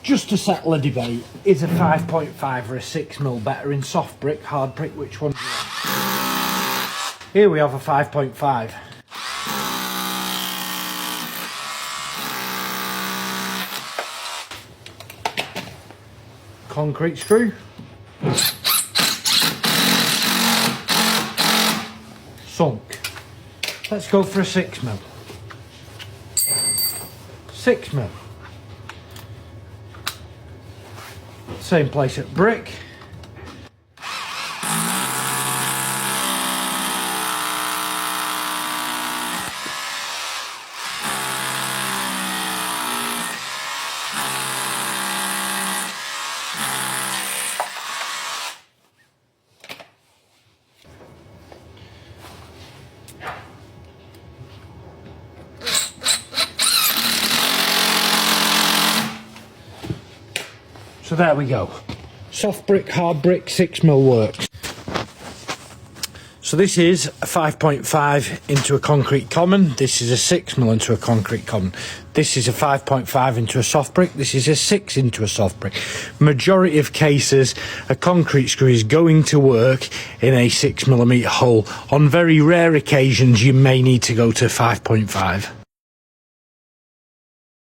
Just to settle a debate, is a 5.5 or a 6mm better in soft brick, hard brick, which one? Here we have a 5.5. Concrete screw. Sunk. Let's go for a 6mm. 6mm. Same place at brick. So there we go. Soft brick, hard brick, 6mm works. So this is a 5.5 into a concrete common. This is a 6mm into a concrete common. This is a 5.5 into a soft brick. This is a 6 into a soft brick. Majority of cases, a concrete screw is going to work in a 6mm hole. On very rare occasions, you may need to go to 5.5.